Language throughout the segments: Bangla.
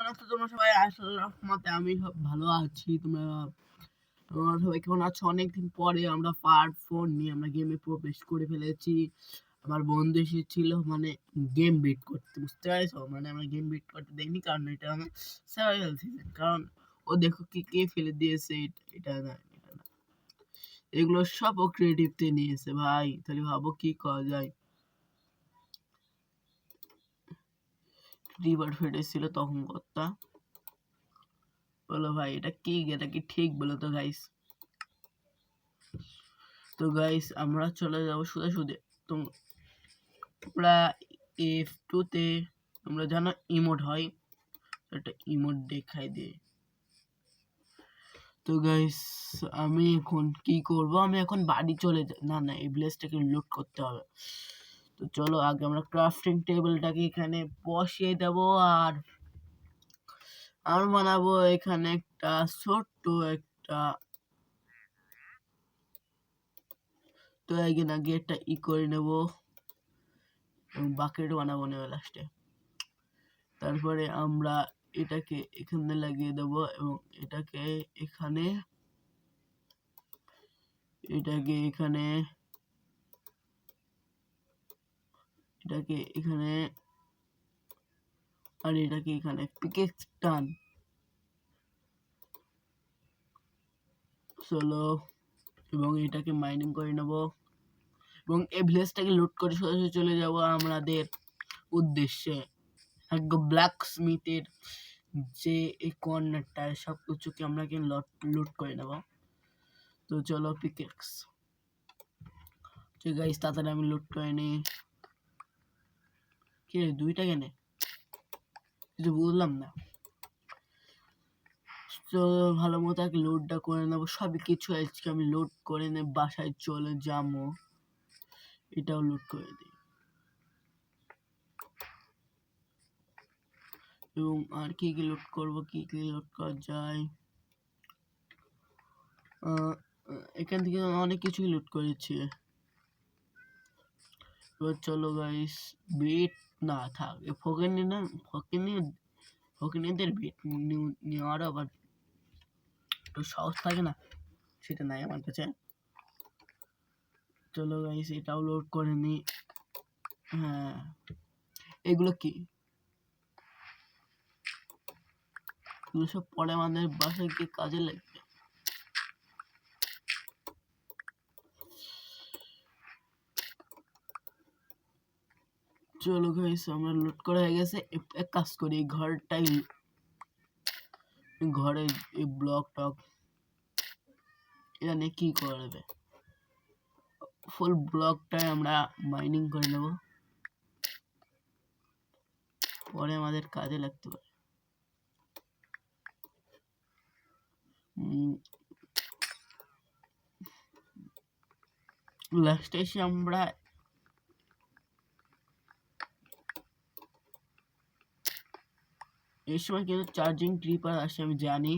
কেমন আছো তোমরা সবাই? আল্লাহর রহমতে আমি ভালো আছি। তোমরা সবাই কেমন আছো? অনেকদিন পরে আমরা পার্ট 4 নিয়ে আমরা গেমে প্রবেশ করে ফেলেছি। আমার বন্ধু এসেছিল মানে গেম বিট করতে, বুঝতে পারছো? মানে আমরা গেম বিট করতে দেখিনি, কারণ এটা আমার সার্ভাইভাল সিজন। কারণ ও দেখো কে ফেলে দিয়েছে, এটা না এটা না, এগুলো সব ও ক্রিয়েটিভতে নিয়েছে ভাই। তাহলে ভাবো কি করা যায়। রিভার ফেটেছিল তখন কথা বলো ভাই, এটা কি ঠিক বলো তো গাইস। তো গাইস আমরা চলে যাব সোজাসুজি। তোমরা F2 তে তোমরা জানো ইমোট হয়, একটা ইমোট দেখাই দে। তো গাইস আমি এখন কি করব, আমি এখন বাড়ি চলে না এই ব্লেসটাকে লুট করতে হবে। তো চলো আগে আমরা ক্রাফটিং টেবিলটাকে এখানে বসিয়ে দেব, আর বানাবো এখানে একটা ছোট্ট একটা, তো আগে একটা করে নেব এবং বাকেট বানাবো নেবে লাস্টে। তারপরে আমরা এটাকে এখানে লাগিয়ে দেব এবং এটাকে এখানে এখানে আর এটাকে এখানে পিকেক্স টান। চলো এবং এটাকে মাইনিং করে নেব এবং এই ভিলেজটাকে লুট করে সোজাসুজি চলে যাব আমাদের উদ্দেশ্যে। একদম ব্ল্যাক স্মিথের যে এই কর্নারটা সব কিছুকে আমরা লুট করে নেব। তো চলো পিকেক্স, ঠিক আছে তাড়াতাড়ি আমি লুট করে নিই। কি দুইটা কেনে কিছু বুঝলাম না। তো ভালো মতো আগে লোডটা করে নেবো সব কিছু, আজকে আমি লোড করে নে বাসায় চলে যাবো, এটাও লোড করে দিই। এবং আর কি লোড করবো, কি লোড করা যায়, এখান থেকে অনেক কিছুই লোড করেছি। এবার চলো গাইস বিট না থাক, ফকিনীদের বিট নেওয়ার আবার একটু সহজ থাকে না, সেটা নাই আমার কাছে। চলো গাইস এটাও লোড করে নি। হ্যাঁ এগুলো কি, এগুলো সব পরে আমাদের বাসায় গিয়ে কাজে লাগবে। চলো গাইস আমরা লোড করা হয়ে গেছে। এক কাজ করি, ঘরে এই ব্লক টক এখানে কি করবে, ফুল ব্লকটাই আমরা মাইনিং করে নেব, পরে আমাদের কাজে লাগতে পারে। লাস্টে এসে আমরা এই সময় কিন্তু চার্জিং ট্রিপার আসে আমি জানি,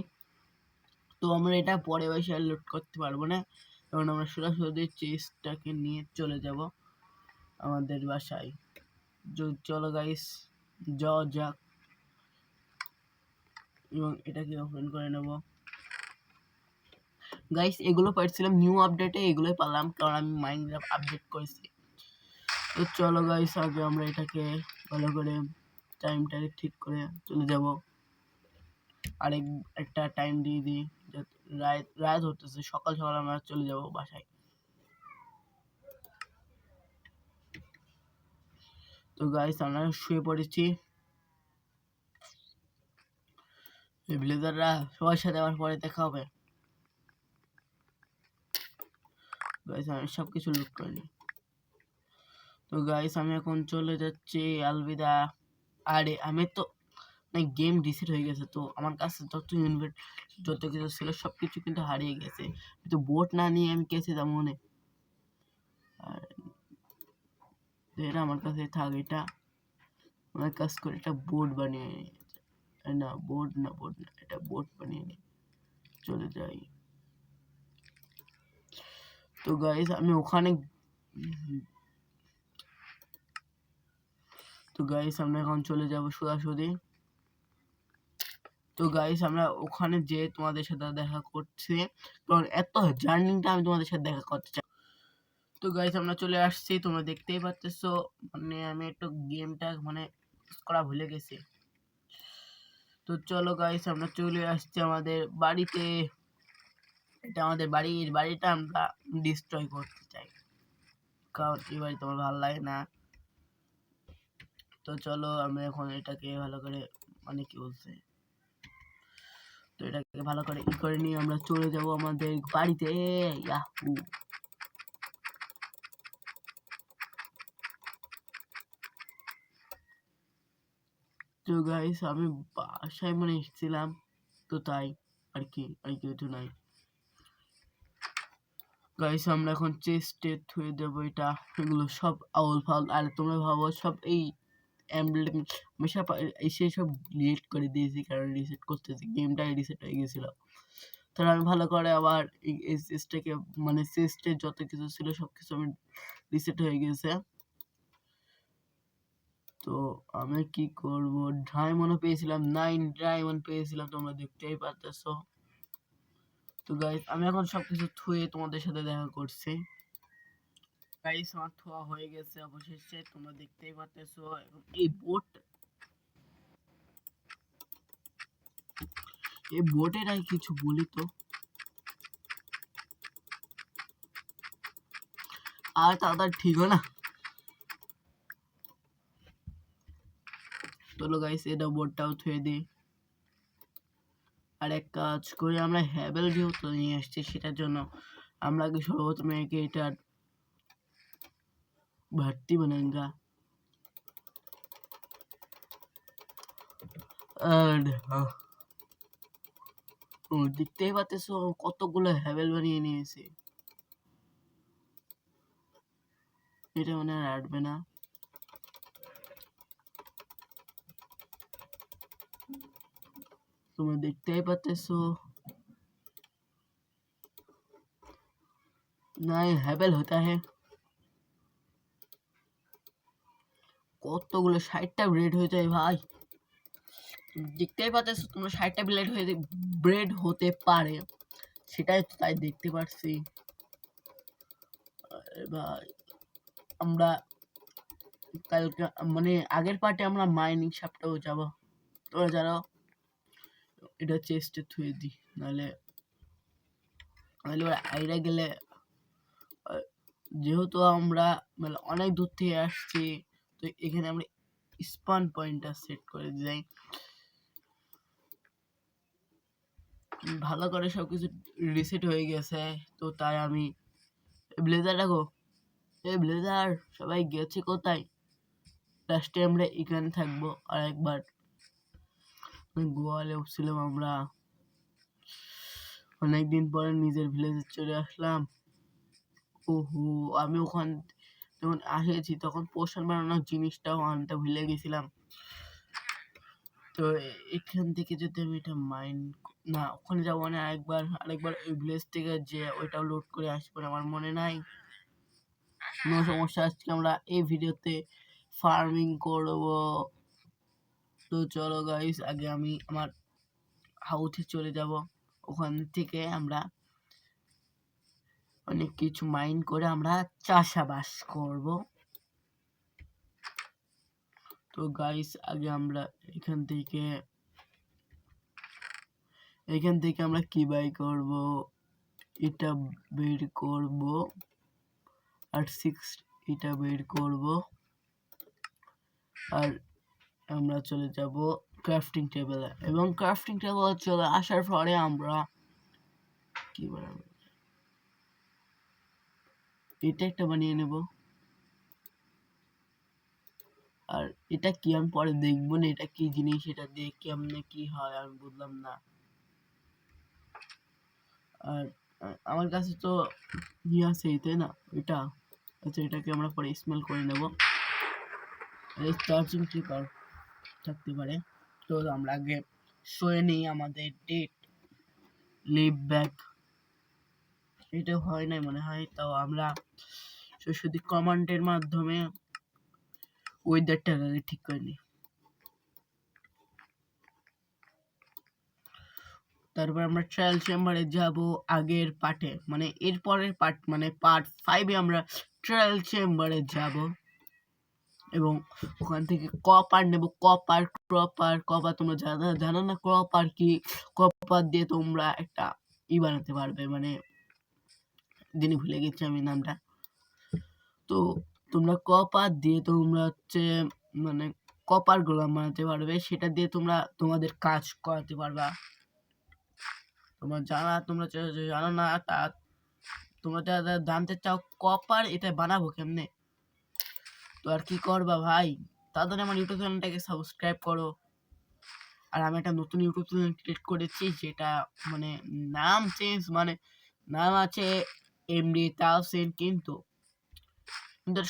তো আমরা এটা পরে বসে আর লোড করতে পারবো না, কারণ আমরা সরাসরি চেস্টটাকে নিয়ে চলে যাব আমাদের বাসায়। চলো গাইস যাওয়া যাক এবং এটাকে ওপেন করে নেব। গাইস এগুলো পাচ্ছিলাম নিউ আপডেটে, এগুলোই পেলাম কারণ আমি মাইনক্রাফট আপডেট করেছি। তো চলো গাইস আগে আমরা এটাকে ভালো করে টাইমটাকে ঠিক করে চলে যাব, আর একটা টাইম দিয়ে দিই, রাত হতেছে, সকাল সকাল আমরা চলে যাব বাসায়। তো গাইস আমরা শুয়ে পড়েছি, ভিলেজাররা সবার সাথে আবার পরে দেখা হবে। গাইস আমি সব কিছু লুট করে নিই। তো গাইস আমি এখন চলে যাচ্ছি, আলবিদা। আরে আমি তো গেম রিসেট হয়ে গেছে, তো আমার কাছে যত কিছু ছিল সব কিছু কিন্তু হারিয়ে গেছে। তো বোট না নিয়ে আমি কেসে যাবো মনে, আর এটা আমার কাছে থাক, এটা আমার কাজ করে একটা বোট বানিয়ে নিই। না বোট না এটা বোট বানিয়ে নিই, চলে যাই। তো গাইস আমি ওখানে, তো গাইস আমরা এখন চলে যাব সোজাসুজি। তো গাইস আমরা ওখানে যে তোমাদের সাথে দেখা করছি, কারণ এত জার্নিটা আমি তোমাদের সাথে দেখা করতে চাই। তো গাইস আমরা চলে আসছি, তোমরা দেখতেই পাচ্তেছো। মানে আমি একটু গেমটা মানে করা ভুলে গেছি। তো চলো গাইস আমরা চলে আসছি আমাদের বাড়িতে। এটা আমাদের বাড়িটা আমরা ডিস্ট্রয় করতে চাই, কারণ এই বাড়ি তোমার ভালো লাগে না। তো চলো আমরা এখন এটাকে ভালো করে মানে কি বলছে, তো এটাকে ভালো করে করে নিয়ে আমরা চলে যাব আমাদের বাড়িতে। ইয়াহু। তো গাইস আমি বাসায় মানে এসেছিলাম, তো তাই আর কি কিছু নাই। গাইস আমরা এখন চেস্টে থুয়ে দেবো এটা, এগুলো সব আউল ফাউল। আর তোমরা ভাবো সব এই এমব্লেম আমি সব এসে সব ডিলিট করে দিয়েছি, কারণ রিসেট করতেছি, গেমটাই রিসেট হয়ে গেছিল। তাহলে আমি ভালো করে আবার এই চেস্টটাকে মানে চেস্টে যত কিছু ছিল সব কিছু আমি রিসেট হয়ে গেছে। তো আমি কি করব, ডায়মন্ড পেয়েছিলাম, 9 ডায়মন্ড পেয়েছিলাম, তোমরা দেখতেই পারতেছো। তো গাইস আমি এখন সবকিছু থুয়ে তোমাদের সাথে দেখা করছি। গাইস আমার থোয়া হয়ে গেছে অবশেষে, তোমরা দেখতেই পারতেছো। এই বোটের আর কিছু বলি তো, আর তাড়াতাড়ি ঠিক না। চলো গাইস এটা বোটটাও থুয়ে দিই। আর এক কাজ করে আমরা হ্যাভেল যেহেতু নিয়ে আসছি, সেটার জন্য আমরা আগে সর্বপ্রথমে একে এটার ভর্তি বানাঙ্গা। আর দেখতেই পাচ্ছ কতগুলো হ্যাভেল বানিয়ে নিয়েছে। এটা মানে আর আটবে না। তোমরা দেখতেই পাচ্ছ না, হ্যাভেল হতা है। কতগুলো 60টা ব্রেড হয়ে যায় ভাই, দেখতেই পাচ্ছ তোমরা 60টা ব্রেড হতে পারে, সেটাই তো তাই দেখতে পাচ্ছি ভাই। আমরা কালকে মানে আগের পার্টে আমরা মাইনিং শাফটেও যাব, তোরা যারা এটা চেস্টে থুয়ে দি, নাহলে আইরা গেলে, যেহেতু আমরা মানে অনেক দূর থেকে আসছি, তো এখানে আমরা স্পান পয়েন্টটা সেট করে যাই, ভালো করে সবকিছু রিসেট হয়ে গেছে। তো তাই আমি ব্লেজার রাখো, এই ব্লেজার সবাই গেছে কোথায়? লাস্টে আমরা এখানে থাকবো। আর একবার গোয়ালে উঠছিলাম আমরা, অনেকদিন পরে নিজের ভিলেজে চলে আসলাম। ওহো, আমি ওখান যখন আসেছি তখন পোষণ বানানোর জিনিসটাও আনতে ভুলে গেছিলাম। তো এখান থেকে যদি আমি এটা মাইন্ড না, ওখানে যাবো না, আরেকবার ওই ভিলেজ থেকে যে ওইটাও লোড করে আসবো, আমার মনে নাই। কোনো সমস্যা, আজকে আমরা এই ভিডিওতে ফার্মিং করব। তো চলো গাইস আগে আমি আমার হাউসে চলে যাব, ওখান থেকে আমরা অনেক কিছু মাইন্ড করে আমরা চাষাবাস করব। তো গাইস আগে আমরা এখান থেকে আমরা কি বাই করব, এটা বের করব, আর 6 এটা বের করব, আর আমরা চলে যাব ক্রাফটিং টেবিলে। এবং ক্রাফটিং টেবিলে চলে আসার পরে আমরা কি বানাবো, এটা একটা বানিয়ে নেব। আর এটা কি আমি পরে দেখবো না, এটা কি জিনিস, এটা দিয়ে কেমনে কি হয় আমি বুঝলাম না। আর আমার কাছে তো আছে, তাই না এটা। আচ্ছা এটাকে আমরা পরে স্মেল করে নেব। এই চার্জিং ট্রিপার থাকতে পারে। তো আমরা আগে শুয়ে নিই আমাদের ডেট লিভ ব্যাক, এটা হয় নাই মনে হয়। তাও আমরা শুধু কমান্ডের মাধ্যমে ওয়েদারটা আগে ঠিক করে নিই। তারপর আমরা ট্রায়াল চেম্বারে যাব আগের পার্টে, মানে এর পরের পার্ট, মানে পার্ট 5-এ আমরা ট্রায়াল চেম্বারে যাব এবং ওখান থেকে কপার নেব। কপার তোমরা জানো না কপার কি? কপার দিয়ে তোমরা একটা বানাতে পারবে, মানে দিনই ভুলে গেছি আমি নামটা। তো তোমরা কপার দিয়ে তোমরা হচ্ছে মানে কপার গোলাম বানাতে পারবে, সেটা দিয়ে তোমরা তোমাদের কাজ করাতে পারবা। তোমরা জানো না, তা তোমরা যারা জানতে চাও কপার এটা বানাবো কেমনে, তো আর কি করবা ভাই, তাদের আমার ইউটিউব চ্যানেলটাকে সাবস্ক্রাইব করো। আর আমি একটা নতুন ইউটিউব চ্যানেল ক্রিয়েট করেছি, যেটা মানে নাম আছে এমডি তাহসিন, কিন্তু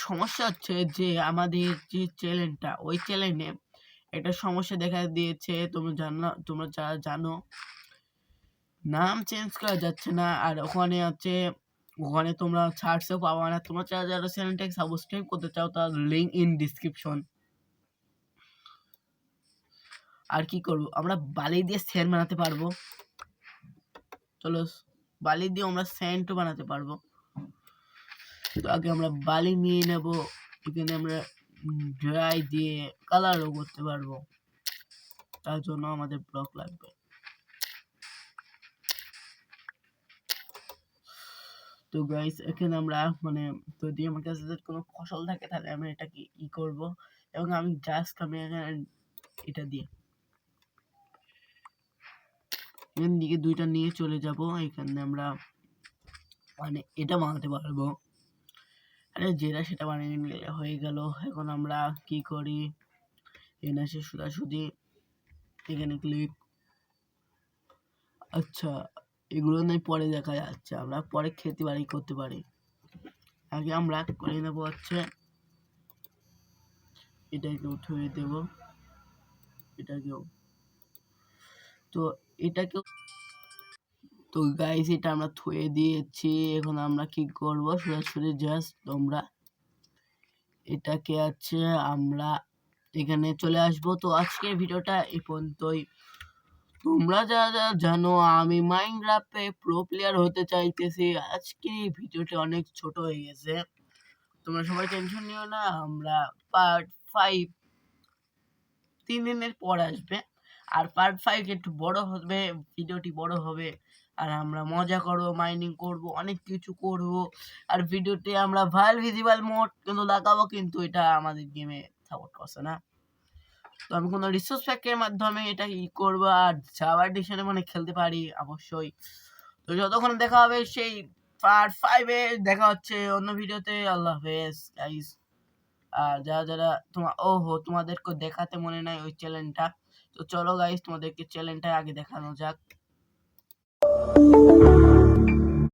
সমস্যা হচ্ছে যে আমাদের যে চ্যানেলটা, ওই চ্যানেলে একটা সমস্যা দেখা দিয়েছে। তোমরা যারা জানো, নাম চেঞ্জ করা যাচ্ছে না, আর ওখানে তোমরা সার্চেও পাবা না। তোমরা যারা চ্যানেলটাকে সাবস্ক্রাইব করতে চাও, তার লিঙ্ক ইন ডিসক্রিপশন। আর কি করবো, আমরা বালি দিয়ে স্যান্ড বানাতে পারবো। চলো, বালি দিয়ে আমরা স্যান্ডও বানাতে পারবো। তো আগে আমরা বালি নিয়ে নেব, এখানে আমরা ড্রাই দিয়ে কালারও করতে পারবো, তার জন্য আমাদের ব্লক লাগবে। তো গাইস, এখানে আমরা মানে যদি আমার কাছে কোনো ফসল থাকে, তাহলে আমি এটাকে করব, এবং আমি এটা দিয়ে এখান দিকে দুইটা নিয়ে চলে যাব। এখানে আমরা মানে এটা বানাতে পারবো। আরে যেটা সেটা বানিয়ে নিলে হয়ে গেল। এখন আমরা কি করি, এখানে এসে সোজাসুজি এখানে ক্লিক। আচ্ছা, এগুলো নয় পরে দেখা যাচ্ছে, আমরা পরে খেতে বাড়ি করতে পারি। আগে আমরা করে নেবো হচ্ছে এটাকে উঠিয়ে দেব, এটাকেও। তো এটাকেও তো গাইস, এটা আমরা থুয়ে দিয়েছি। এখন আমরা কি করব, সরাসরি জাস্ট তোমরা এটাকে আছে আমরা এখানে চলে আসবো। তো আজকের ভিডিওটা এই পর্যন্তই। তোমরা যারা জানো আমি মাইনক্রাফটে প্রো প্লেয়ার হতে চাইতেছি, আজকের এই ভিডিওটা অনেক ছোট হয়ে গেছে। তোমরা সবাই টেনশন নিও না, আমরা পার্ট 5 3 দিনের পর আসবে। আর পার্ট 5 একটু বড় হবে, ভিডিওটি বড় হবে, আর আমরা মজা করব, মাইনিং করব, অনেক কিছু করব। আর ভিডিওতে আমরা ভাইরাল ভিজিবল মোড কিন্তু লাগাবো, কিন্তু এটা আমাদের গেমে সাপোর্ট করছে না। তো আমি কোনো রিসোর্স প্যাকের মাধ্যমে এটা করব, আর জাভা এডিশনে মানে খেলতে পারি অবশ্যই। তো যতক্ষণ দেখা হবে সেই পার্ট 5-এ, দেখা হচ্ছে অন্য ভিডিওতে। আল্লাহ হাফেজ গাইস। আর যারা তোমাদেরকে দেখাতে মনে নাই ওই চ্যানেলটা, তো চলো গাইস তোমাদেরকে চ্যানেলটা আগে দেখানো যাক।